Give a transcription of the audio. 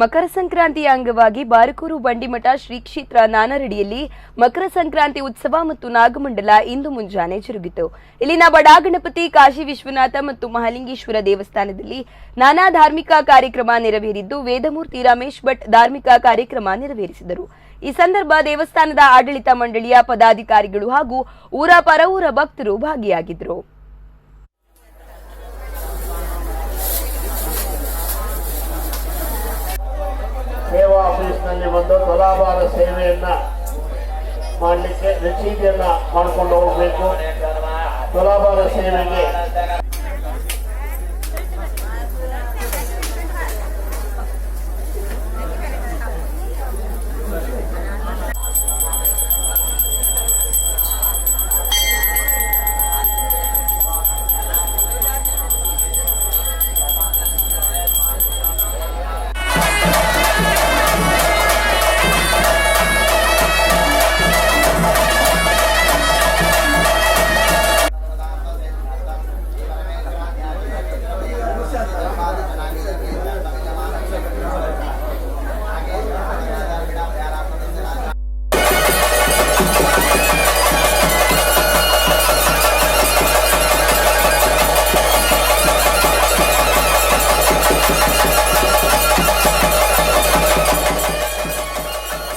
ಮಕರ ಸಂಕ್ರಾಂತಿಯ ಅಂಗವಾಗಿ ಬಾರಕೂರು ಬಂಡಿಮಠ ಶ್ರೀ ಕ್ಷೇತ್ರ ನಾನರಡಿಯಲ್ಲಿ ಮಕರ ಸಂಕ್ರಾಂತಿ ಉತ್ಸವ ಮತ್ತು ನಾಗಮಂಡಲ ಇಂದು ಮುಂಜಾನೆ ಜರುಗಿತು. ಇಲ್ಲಿನ ಬಡಾಗಣಪತಿ ಕಾಶಿ ವಿಶ್ವನಾಥ ಮತ್ತು ಮಹಾಲಿಂಗೇಶ್ವರ ದೇವಸ್ಥಾನದಲ್ಲಿ ನಾನಾ ಧಾರ್ಮಿಕ ಕಾರ್ಯಕ್ರಮ ನೆರವೇರಿದ್ದು, ವೇದಮೂರ್ತಿ ರಮೇಶ್ ಭಟ್ ಧಾರ್ಮಿಕ ಕಾರ್ಯಕ್ರಮ ನೆರವೇರಿಸಿದರು. ಈ ಸಂದರ್ಭ ದೇವಸ್ಥಾನದ ಆಡಳಿತ ಮಂಡಳಿಯ ಪದಾಧಿಕಾರಿಗಳು ಹಾಗೂ ಊರ ಪರವೂರ ಭಕ್ತರು ಭಾಗಿಯಾಗಿದ್ದರು. ಸೇವಾ ಆಫೀಸ್ನಲ್ಲಿ ಬಂದು ತುಲಾಭಾರ ಸೇವೆಯನ್ನ ಮಾಡಲಿಕ್ಕೆ ರಸೀದಿಯನ್ನ ಮಾಡಿಕೊಂಡು ಹೋಗಬೇಕು. ತುಲಾಭಾರ ಸೇವೆಗೆ